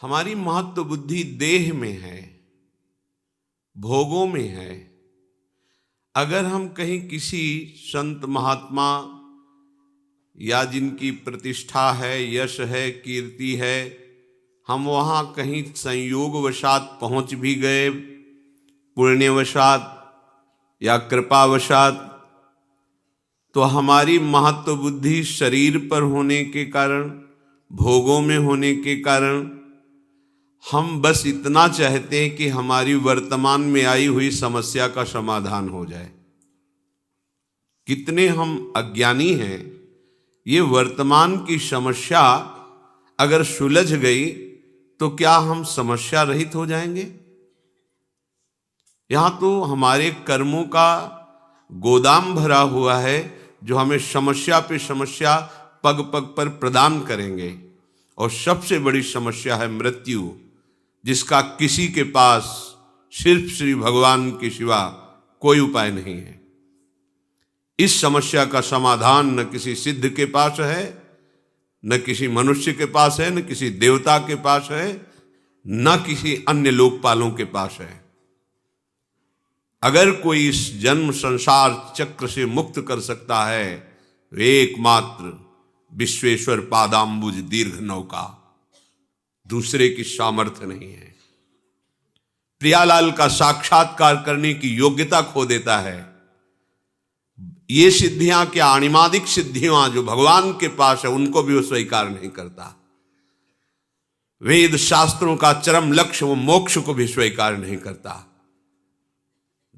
हमारी महत्व बुद्धि देह में है, भोगों में है। अगर हम कहीं किसी संत महात्मा या जिनकी प्रतिष्ठा है, यश है, कीर्ति है, हम वहाँ कहीं संयोगवशात पहुँच भी गए, पुण्यवशात या कृपावशात, तो हमारी महत्व बुद्धि शरीर पर होने के कारण, भोगों में होने के कारण, हम बस इतना चाहते हैं कि हमारी वर्तमान में आई हुई समस्या का समाधान हो जाए। कितने हम अज्ञानी हैं। ये वर्तमान की समस्या अगर सुलझ गई तो क्या हम समस्या रहित हो जाएंगे? यहां तो हमारे कर्मों का गोदाम भरा हुआ है जो हमें समस्या पे समस्या पग पग पर प्रदान करेंगे। और सबसे बड़ी समस्या है मृत्यु, जिसका किसी के पास सिर्फ श्री भगवान के सिवा कोई उपाय नहीं है। इस समस्या का समाधान न किसी सिद्ध के पास है, न किसी मनुष्य के पास है, न किसी देवता के पास है, न किसी अन्य लोकपालों के पास है। अगर कोई इस जन्म संसार चक्र से मुक्त कर सकता है, वे एकमात्र विश्वेश्वर पादाम्बुज दीर्घ नौका, दूसरे की सामर्थ्य नहीं है। प्रियालाल का साक्षात्कार करने की योग्यता खो देता है। ये सिद्धियां क्या, अणिमादिक सिद्धियां जो भगवान के पास है, उनको भी वो स्वीकार नहीं करता। वेद शास्त्रों का चरम लक्ष्य, वो मोक्ष को भी स्वीकार नहीं करता।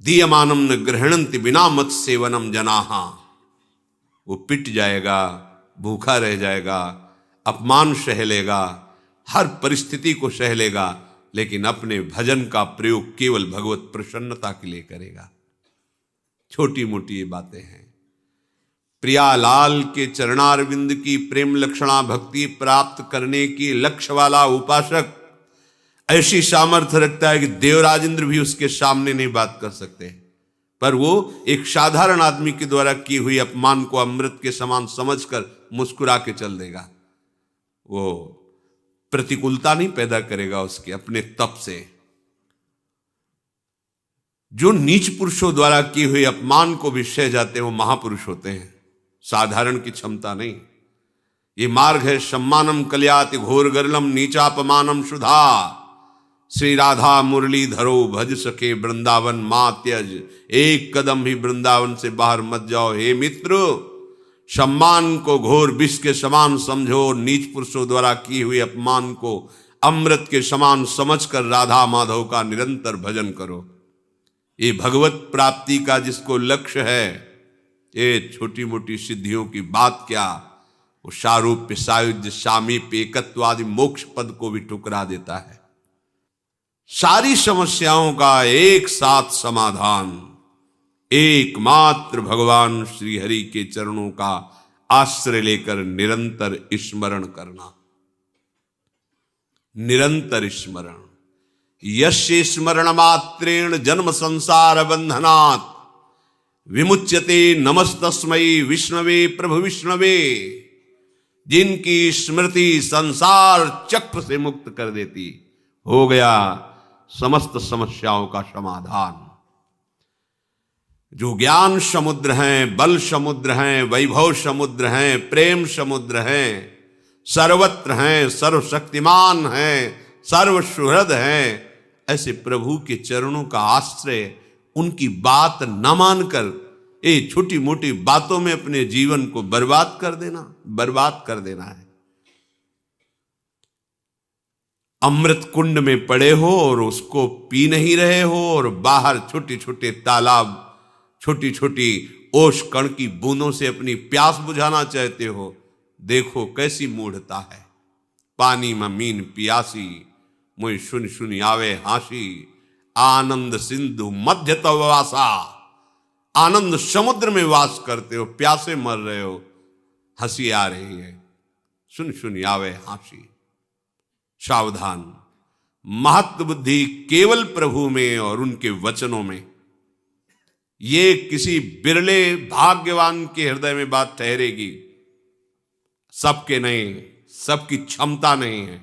दीयमानम न गृहणन्ति बिना मत सेवनम जनाहा, वो पिट जाएगा, भूखा रह जाएगा, अपमान सह लेगा, हर परिस्थिति को सह लेगा, लेकिन अपने भजन का प्रयोग केवल भगवत प्रसन्नता के लिए करेगा। छोटी मोटी ये बातें हैं। प्रियालाल के चरणारविंद की प्रेम लक्षणा भक्ति प्राप्त करने की लक्ष्य वाला उपासक ऐसी सामर्थ्य रखता है कि देवराज इंद्र भी उसके सामने नहीं बात कर सकते, पर वो एक साधारण आदमी के द्वारा की हुई अपमान को अमृत के समान समझकर मुस्कुरा के चल देगा। वो प्रतिकूलता नहीं पैदा करेगा उसके अपने तप से। जो नीच पुरुषों द्वारा की हुई अपमान को भी सह जाते हैं, वो महापुरुष होते हैं, साधारण की क्षमता नहीं। ये मार्ग है सम्मानम कल्याति घोर गरलम नीचापमानम सुधा, श्री राधा मुरली धरो भज सके वृंदावन मां त्यज, एक कदम भी वृंदावन से बाहर मत जाओ। हे मित्र, सम्मान को घोर विष के समान समझो, नीच पुरुषों द्वारा की हुई अपमान को अमृत के समान समझकर राधा माधव का निरंतर भजन करो। ये भगवत प्राप्ति का जिसको लक्ष्य है, ये छोटी मोटी सिद्धियों की बात क्या, वो सारूप्य सायुज्य सामीप्य एकत्वादि मोक्ष पद को भी ठुकरा देता है। सारी समस्याओं का एक साथ समाधान एकमात्र भगवान श्री हरि के चरणों का आश्रय लेकर निरंतर स्मरण करना। निरंतर स्मरण। यस्य स्मरण मात्रेण जन्म संसार बंधनात् विमुच्यते नमस्तस्मै विष्णवे प्रभु विष्णवे। जिनकी स्मृति संसार चक्र से मुक्त कर देती, हो गया समस्त समस्याओं का समाधान। जो ज्ञान समुद्र हैं, बल समुद्र हैं, वैभव समुद्र हैं, प्रेम समुद्र हैं, सर्वत्र हैं, सर्वशक्तिमान हैं, सर्वसुहृद हैं, ऐसे प्रभु के चरणों का आश्रय, उनकी बात न मानकर ये छोटी मोटी बातों में अपने जीवन को बर्बाद कर देना है। अमृत कुंड में पड़े हो और उसको पी नहीं रहे हो, और बाहर छोटे छोटे तालाब, छोटी छोटी ओस कण की बूंदों से अपनी प्यास बुझाना चाहते हो। देखो कैसी मूढ़ता है। पानी में मीन पियासी, मुझ सुन सुन आवे हासी, आनंद सिंधु मध्य तव वासा। आनंद समुद्र में वास करते हो, प्यासे मर रहे हो, हंसी आ रही है, सुन सुन आवे हासी। सावधान। महत्व बुद्धि केवल प्रभु में और उनके वचनों में। ये किसी बिरले भाग्यवान के हृदय में बात ठहरेगी, सबके नहीं, सबकी क्षमता नहीं है।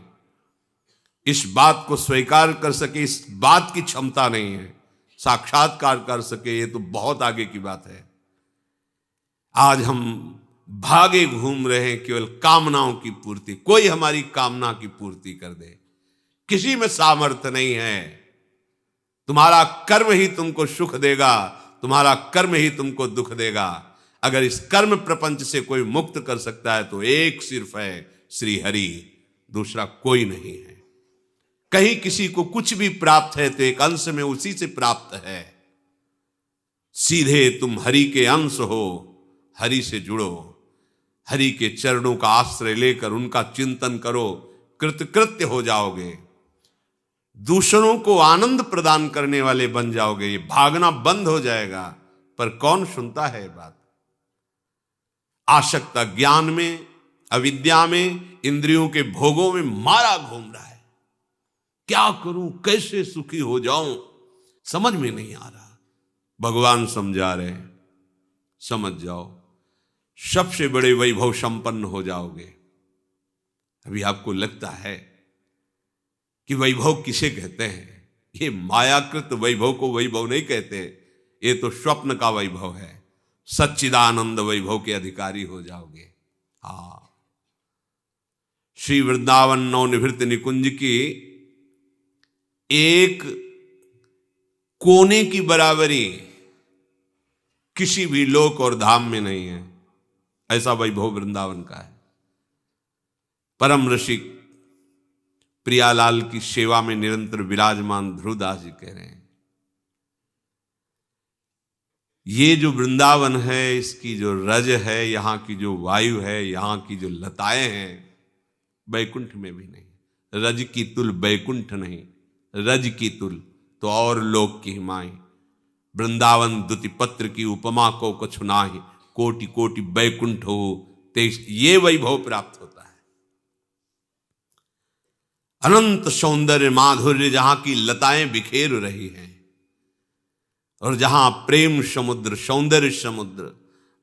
इस बात को स्वीकार कर सके, इस बात की क्षमता नहीं है, साक्षात्कार कर सके, ये तो बहुत आगे की बात है। आज हम भागे घूम रहे हैं केवल कामनाओं की पूर्ति, कोई हमारी कामना की पूर्ति कर दे, किसी में सामर्थ्य नहीं है। तुम्हारा कर्म ही तुमको सुख देगा, तुम्हारा कर्म ही तुमको दुख देगा। अगर इस कर्म प्रपंच से कोई मुक्त कर सकता है तो एक सिर्फ है श्री हरि, दूसरा कोई नहीं है। कहीं किसी को कुछ भी प्राप्त है तो एक अंश में उसी से प्राप्त है। सीधे तुम हरि के अंश हो, हरि से जुड़ो, हरि के चरणों का आश्रय लेकर उनका चिंतन करो, कृतकृत्य हो जाओगे, दूसरों को आनंद प्रदान करने वाले बन जाओगे। ये भागना बंद हो जाएगा। पर कौन सुनता है बात? आसक्ता ज्ञान में, अविद्या में, इंद्रियों के भोगों में मारा घूम रहा है। क्या करूं, कैसे सुखी हो जाऊं, समझ में नहीं आ रहा। भगवान समझा रहे, समझ जाओ, सबसे बड़े वैभव संपन्न हो जाओगे। अभी आपको लगता है कि वैभव किसे कहते हैं? ये मायाकृत वैभव को वैभव नहीं कहते, ये तो स्वप्न का वैभव है। सच्चिदानंद वैभव के अधिकारी हो जाओगे। हाँ, श्री वृंदावन नवनिभृत निकुंज की एक कोने की बराबरी किसी भी लोक और धाम में नहीं है। ऐसा वैभव वृंदावन का है। परम ऋषि प्रियालाल की सेवा में निरंतर विराजमान ध्रुवदास जी कह रहे हैं, ये जो वृंदावन है, इसकी जो रज है, यहां की जो वायु है, यहां की जो लताएं हैं, बैकुंठ में भी नहीं। रज की तुल बैकुंठ नहीं, रज की तुल तो और लोक की हिमाई। वृंदावन दुति पत्र की उपमा को कछु नाही, कोटि कोटि बैकुंठ हो तेज। ये वैभव प्राप्त होता है। अनंत सौंदर्य माधुर्य, जहां की लताएं बिखेर रही हैं, और जहां प्रेम समुद्र, सौंदर्य समुद्र,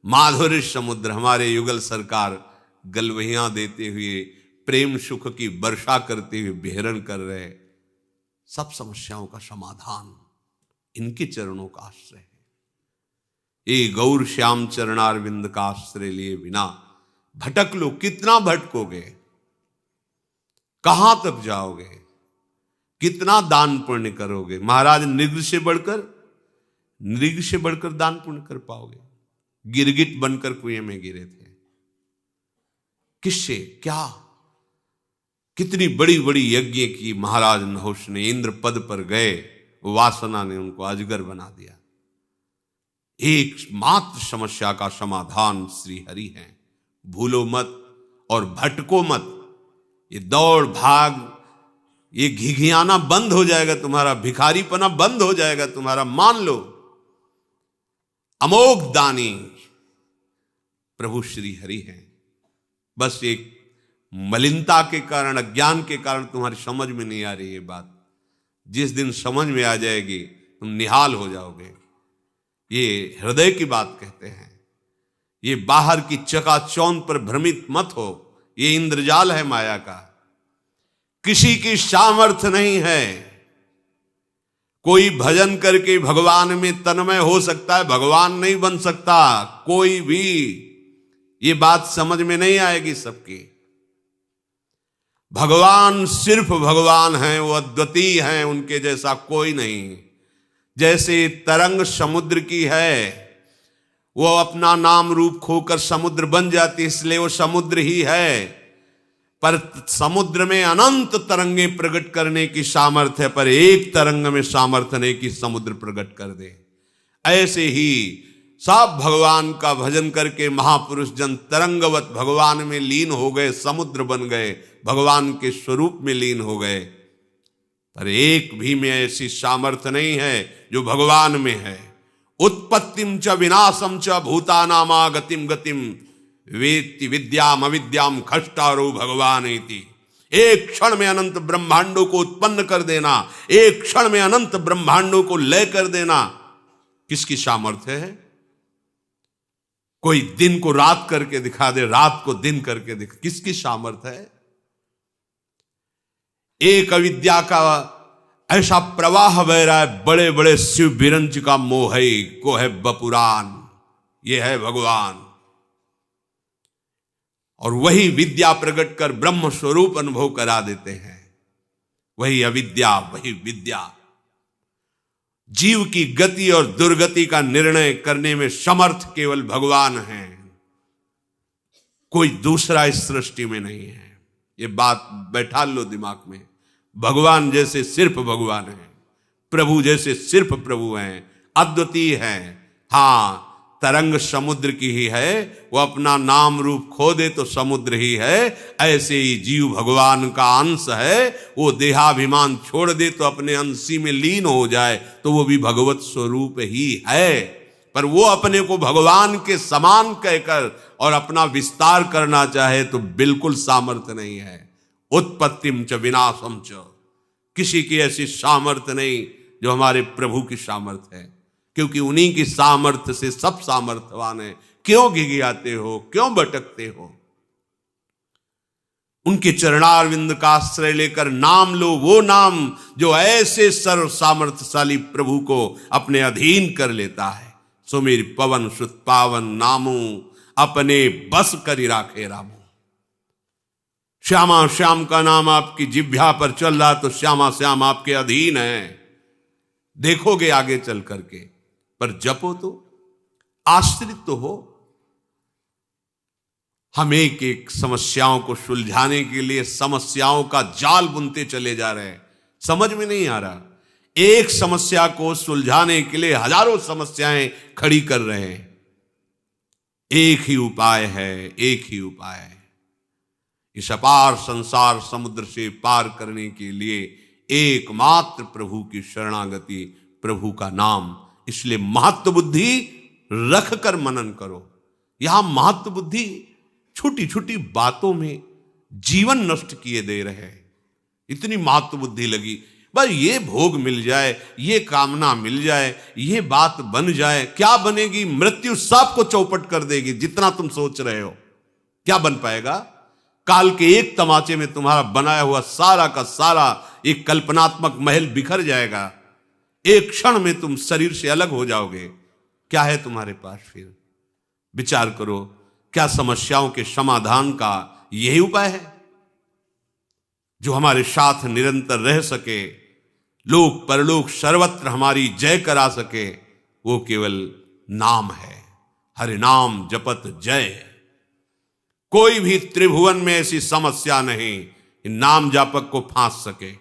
माधुर्य समुद्र, हमारे युगल सरकार गलवहियां देते हुए प्रेम सुख की वर्षा करते हुए बेहरण कर रहे। सब समस्याओं का समाधान इनके चरणों का आश्रय है। ये गौर श्याम चरणारविंद का आश्रय लिए बिना भटक लो, कितना भटकोगे, कहां तक जाओगे, कितना दान पुण्य करोगे? महाराज नृग से बढ़कर दान पुण्य कर पाओगे? गिरगिट बनकर कुएं में गिरे थे। किससे क्या? कितनी बड़ी बड़ी यज्ञ की महाराज नहुष ने, इंद्र पद पर गए, वासना ने उनको अजगर बना दिया। एकमात्र समस्या का समाधान श्री हरि है। भूलो मत और भटको मत। ये दौड़ भाग, ये घिघियाना बंद हो जाएगा तुम्हारा, भिखारीपना बंद हो जाएगा तुम्हारा। मान लो अमोघ दानी प्रभु श्री हरि हैं। बस एक मलिनता के कारण, अज्ञान के कारण तुम्हारी समझ में नहीं आ रही ये बात। जिस दिन समझ में आ जाएगी तुम निहाल हो जाओगे। ये हृदय की बात कहते हैं। ये बाहर की चकाचौंध पर भ्रमित मत हो, ये इंद्रजाल है माया का। किसी की सामर्थ्य नहीं है। कोई भजन करके भगवान में तन्मय हो सकता है, भगवान नहीं बन सकता कोई भी। ये बात समझ में नहीं आएगी सबकी। भगवान सिर्फ भगवान हैं, वो अद्वितीय हैं, उनके जैसा कोई नहीं। जैसे तरंग समुद्र की है, वो अपना नाम रूप खोकर समुद्र बन जाती, इसलिए वो समुद्र ही है। पर समुद्र में अनंत तरंगे प्रकट करने की सामर्थ्य है, पर एक तरंग में सामर्थ्य नहीं कि समुद्र प्रकट कर दे। ऐसे ही सब भगवान का भजन करके महापुरुष जन तरंगवत भगवान में लीन हो गए, समुद्र बन गए, भगवान के स्वरूप में लीन हो गए। पर एक भी में ऐसी सामर्थ्य नहीं है जो भगवान में है। उत्पत्तिम च विनाशम च भूतानामागतिम गतिम वेत्ति विद्याम अविद्याम खष्टारो भगवान इति। एक क्षण में अनंत ब्रह्मांडों को उत्पन्न कर देना, एक क्षण में अनंत ब्रह्मांडों को लय कर देना, किसकी सामर्थ्य है? कोई दिन को रात करके दिखा दे, रात को दिन करके दिखा, किसकी सामर्थ्य है? एक अविद्या का ऐसा प्रवाह बह रहा है, बड़े बड़े शिव बिरंच का मोह है, को है बपुरान, ये है भगवान। और वही विद्या प्रकट कर ब्रह्म स्वरूप अनुभव करा देते हैं। वही अविद्या, वही विद्या। जीव की गति और दुर्गति का निर्णय करने में समर्थ केवल भगवान हैं, कोई दूसरा इस सृष्टि में नहीं है। ये बात बैठा लो दिमाग में। भगवान जैसे सिर्फ भगवान है, प्रभु जैसे सिर्फ प्रभु हैं, अद्वितीय हैं। हाँ, तरंग समुद्र की ही है, वो अपना नाम रूप खो दे तो समुद्र ही है। ऐसे ही जीव भगवान का अंश है, वो देहाभिमान छोड़ दे तो अपने अंशी में लीन हो जाए तो वो भी भगवत स्वरूप ही है। पर वो अपने को भगवान के समान कहकर और अपना विस्तार करना चाहे तो बिल्कुल सामर्थ्य नहीं है। उत्पत्तिम च विनाशम च, किसी की ऐसी सामर्थ्य नहीं जो हमारे प्रभु की सामर्थ्य है, क्योंकि उन्हीं की सामर्थ्य से सब सामर्थ्यवान है। क्यों घिघियाते हो, क्यों भटकते हो? उनके चरणारविंद का आश्रय लेकर नाम लो, वो नाम जो ऐसे सर्व सामर्थ्यशाली प्रभु को अपने अधीन कर लेता है। सुमिर पवन सुत पावन नामू, अपने बस करी राखे रामू। श्यामा श्याम का नाम आपकी जिह्वा पर चल रहा तो श्यामा श्याम आपके अधीन है, देखोगे आगे चल करके। पर जपो तो, आश्रित तो हो। हम एक एक समस्याओं को सुलझाने के लिए समस्याओं का जाल बुनते चले जा रहे हैं, समझ में नहीं आ रहा। एक समस्या को सुलझाने के लिए हजारों समस्याएं खड़ी कर रहे हैं। एक ही उपाय है, एक ही उपाय है। इस अपार संसार समुद्र से पार करने के लिए एकमात्र प्रभु की शरणागति, प्रभु का नाम। इसलिए महत्व बुद्धि रख कर मनन करो। यहां महत्व बुद्धि छोटी छोटी बातों में जीवन नष्ट किए दे रहे हैं। इतनी महत्व बुद्धि लगी, बस ये भोग मिल जाए, ये कामना मिल जाए, ये बात बन जाए। क्या बनेगी? मृत्यु सबको चौपट कर देगी। जितना तुम सोच रहे हो क्या बन पाएगा? काल के एक तमाचे में तुम्हारा बनाया हुआ सारा का सारा एक कल्पनात्मक महल बिखर जाएगा। एक क्षण में तुम शरीर से अलग हो जाओगे। क्या है तुम्हारे पास फिर? विचार करो, क्या समस्याओं के समाधान का यही उपाय है जो हमारे साथ निरंतर रह सके, लोक परलोक सर्वत्र हमारी जय करा सके? वो केवल नाम है। हरि नाम जपत जय। कोई भी त्रिभुवन में ऐसी समस्या नहीं नाम जापक को फांस सके।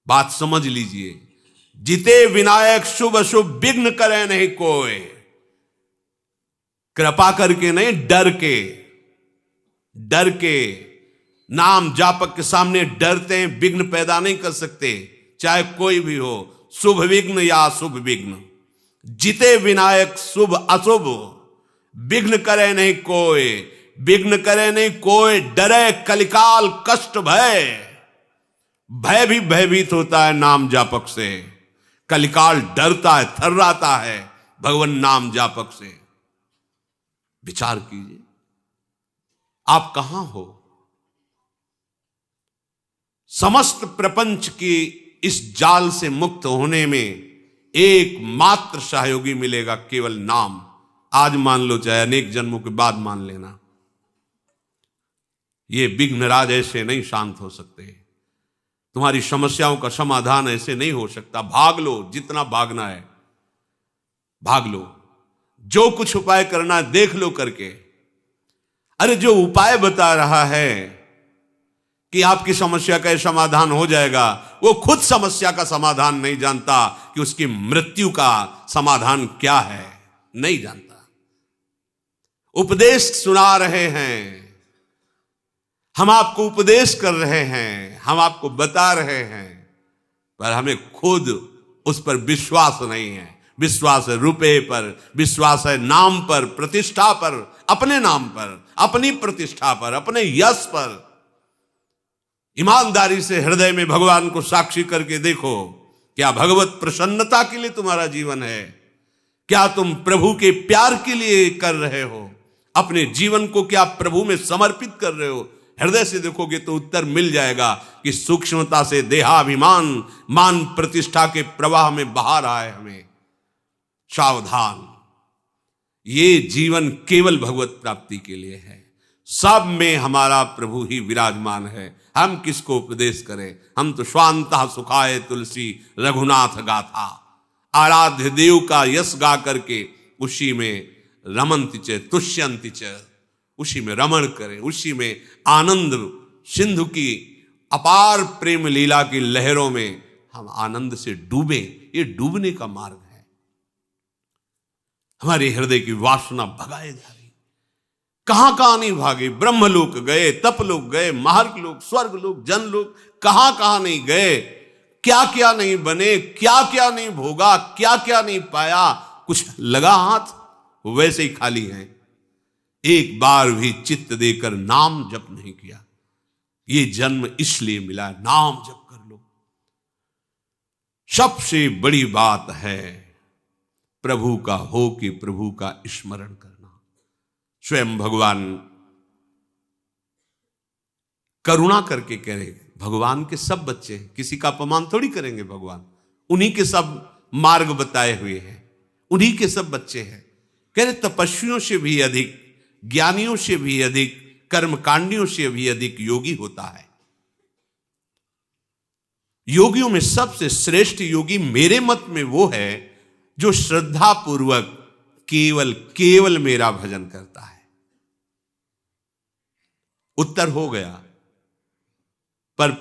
बात समझ लीजिए। जिते विनायक शुभ अशुभ विघ्न करे नहीं कोई। कृपा करके नहीं, डर के। डर के नाम जापक के सामने डरते हैं, विघ्न पैदा नहीं कर सकते, चाहे कोई भी हो, शुभ विघ्न या अशुभ विघ्न। जिते विनायक शुभ अशुभ विघ्न करे नहीं कोई। विघ्न करे नहीं कोई, डरे कलिकाल कष्ट भय। भय भी भयभीत होता है नाम जापक से। कलिकाल डरता है, थर्राता है भगवान नाम जापक से। विचार कीजिए, आप कहां हो? समस्त प्रपंच की इस जाल से मुक्त होने में एकमात्र सहयोगी मिलेगा, केवल नाम। आज मान लो, चाहे अनेक जन्मों के बाद मान लेना। ये विघ्नराज ऐसे नहीं शांत हो सकते। तुम्हारी समस्याओं का समाधान ऐसे नहीं हो सकता। भाग लो, जितना भागना है भाग लो। जो कुछ उपाय करना है देख लो करके। अरे जो उपाय बता रहा है कि आपकी समस्या का समाधान हो जाएगा, वो खुद समस्या का समाधान नहीं जानता कि उसकी मृत्यु का समाधान क्या है, नहीं जानता। उपदेश सुना रहे हैं, हम आपको उपदेश कर रहे हैं, हम आपको बता रहे हैं, पर हमें खुद उस पर विश्वास नहीं है। विश्वास है रुपए पर, विश्वास है नाम पर, प्रतिष्ठा पर, अपने नाम पर, अपनी प्रतिष्ठा पर, अपने यश पर। ईमानदारी से हृदय में भगवान को साक्षी करके देखो, क्या भगवत प्रसन्नता के लिए तुम्हारा जीवन है? क्या तुम प्रभु के प्यार के लिए कर रहे हो? अपने जीवन को क्या प्रभु में समर्पित कर रहे हो? हृदय से देखोगे तो उत्तर मिल जाएगा कि सूक्ष्मता से देहाभिमान मान प्रतिष्ठा के प्रवाह में बहा रहा है हमें। सावधान, ये जीवन केवल भगवत प्राप्ति के लिए है। सब में हमारा प्रभु ही विराजमान है। हम किसको उपदेश करें? हम तो स्वांतः सुखाय तुलसी रघुनाथ गाथा, आराध्य देव का यश गा करके उसी में रमन्ति च तुष्यन्ति च, उसी में रमण करें, उसी में आनंद सिंधु की अपार प्रेम लीला की लहरों में हम आनंद से डूबे। ये डूबने का मार्ग है। हमारे हृदय की वासना भगाए जा रही, कहां कहां नहीं भागे। ब्रह्मलोक गए, तपलोक गए, महार्गलोक, स्वर्गलोक, जनलोक, कहां कहां नहीं गए। क्या क्या नहीं बने, क्या क्या नहीं भोगा, क्या क्या नहीं पाया। कुछ लगा हाथ वैसे ही खाली हैं। एक बार भी चित्त देकर नाम जप नहीं किया। ये जन्म इसलिए मिला, नाम जप कर लो। सबसे बड़ी बात है प्रभु का हो कि प्रभु का स्मरण करना। स्वयं भगवान करुणा करके कह रहे, भगवान के सब बच्चे हैं, किसी का अपमान थोड़ी करेंगे भगवान। उन्हीं के सब मार्ग बताए हुए हैं, उन्हीं के सब बच्चे हैं। कह रहे तपस्वियों से भी अधिक, ज्ञानियों से भी अधिक, कर्मकांडियों से भी अधिक योगी होता है। योगियों में सबसे श्रेष्ठ योगी मेरे मत में वो है जो श्रद्धा पूर्वक केवल केवल मेरा भजन करता है। उत्तर हो गया, पर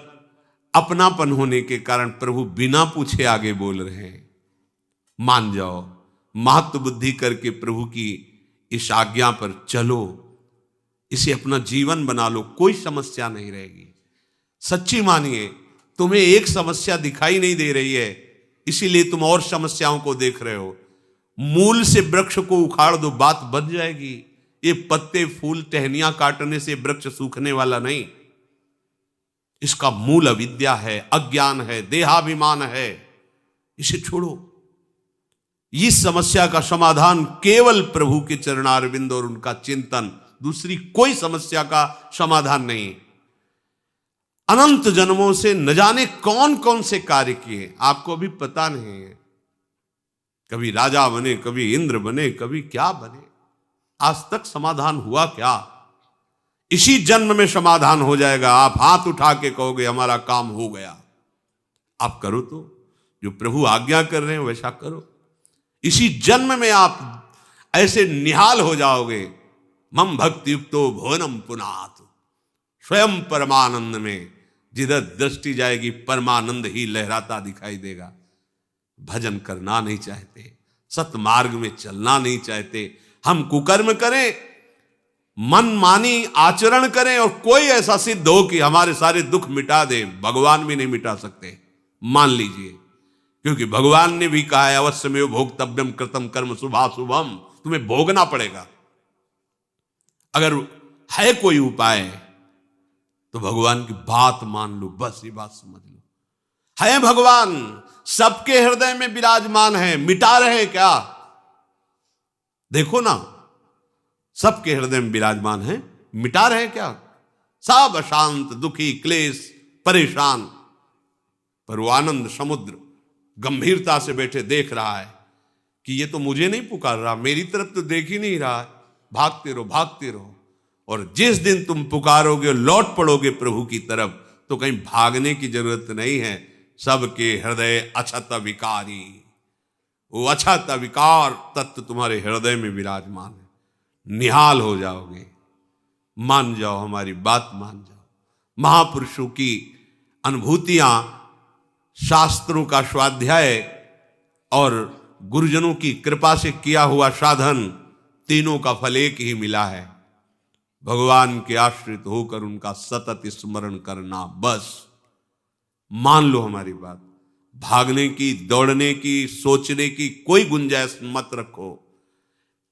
अपनापन होने के कारण प्रभु बिना पूछे आगे बोल रहे हैं। मान जाओ, महत्व बुद्धि करके प्रभु की इस आज्ञा पर चलो, इसे अपना जीवन बना लो, कोई समस्या नहीं रहेगी। सच्ची मानिए, तुम्हें एक समस्या दिखाई नहीं दे रही है, इसीलिए तुम और समस्याओं को देख रहे हो। मूल से वृक्ष को उखाड़ दो, बात बन जाएगी। ये पत्ते फूल टहनियां काटने से वृक्ष सूखने वाला नहीं। इसका मूल अविद्या है, अज्ञान है, देहाभिमान है। इसे छोड़ो। इस समस्या का समाधान केवल प्रभु के चरणारविंद और उनका चिंतन, दूसरी कोई समस्या का समाधान नहीं। अनंत जन्मों से न जाने कौन कौन से कार्य किए, आपको अभी पता नहीं है। कभी राजा बने, कभी इंद्र बने, कभी क्या बने, आज तक समाधान हुआ क्या? इसी जन्म में समाधान हो जाएगा। आप हाथ उठा के कहोगे हमारा काम हो गया। आप करो, तो जो प्रभु आज्ञा कर रहे हैं वैसा करो। इसी जन्म में आप ऐसे निहाल हो जाओगे। मम भक्ति युक्तो भुवनम पुनात, स्वयं परमानंद में जिधर दृष्टि जाएगी परमानंद ही लहराता दिखाई देगा। भजन करना नहीं चाहते, सतमार्ग में चलना नहीं चाहते, हम कुकर्म करें, मनमानी आचरण करें और कोई ऐसा सिद्ध हो कि हमारे सारे दुख मिटा दे, भगवान भी नहीं मिटा सकते। मान लीजिए, क्योंकि भगवान ने भी कहा है अवश्यमेव भोक्तव्यम कृतम कर्म शुभाशुभम, तुम्हें भोगना पड़ेगा। अगर है कोई उपाय तो भगवान की बात मान लो, बस ये बात समझ लो। है भगवान, सबके हृदय में विराजमान है, मिटा रहे क्या? देखो ना, सबके हृदय में विराजमान है, मिटा रहे क्या? सब अशांत, दुखी, क्लेश, परेशान, पर वो आनंद समुद्र गंभीरता से बैठे देख रहा है कि ये तो मुझे नहीं पुकार रहा, मेरी तरफ तो देख ही नहीं रहा। भागते रहो, भागते रहो। और जिस दिन तुम पुकारोगे, लौट पड़ोगे प्रभु की तरफ, तो कहीं भागने की जरूरत नहीं है। सबके हृदय अछत विकारी, वो अछत विकार तत्व तुम्हारे हृदय में विराजमान है। निहाल हो जाओगे। मान जाओ, हमारी बात मान जाओ। महापुरुषों की अनुभूतियां, शास्त्रों का स्वाध्याय और गुरुजनों की कृपा से किया हुआ साधन, तीनों का फल एक ही मिला है। भगवान के आश्रित होकर उनका सतत स्मरण करना। बस मान लो हमारी बात। भागने की, दौड़ने की, सोचने की कोई गुंजाइश मत रखो।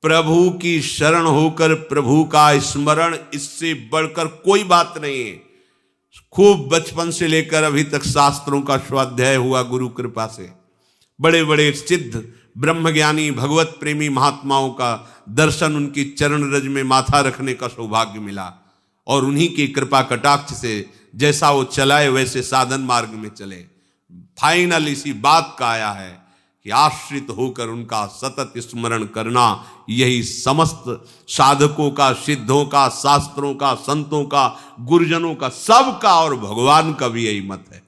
प्रभु की शरण होकर प्रभु का स्मरण, इससे बढ़कर कोई बात नहीं है। खूब बचपन से लेकर अभी तक शास्त्रों का स्वाध्याय हुआ गुरु कृपा से। बड़े बड़े सिद्ध ब्रह्मज्ञानी भगवत प्रेमी महात्माओं का दर्शन, उनकी चरण रज में माथा रखने का सौभाग्य मिला। और उन्हीं की कृपा कटाक्ष से जैसा वो चलाए वैसे साधन मार्ग में चले। फाइनल इसी बात का आया है कि आश्रित होकर उनका सतत स्मरण करना, यही समस्त साधकों का, सिद्धों का, शास्त्रों का, संतों का, गुरुजनों का, सबका और भगवान का भी यही मत है।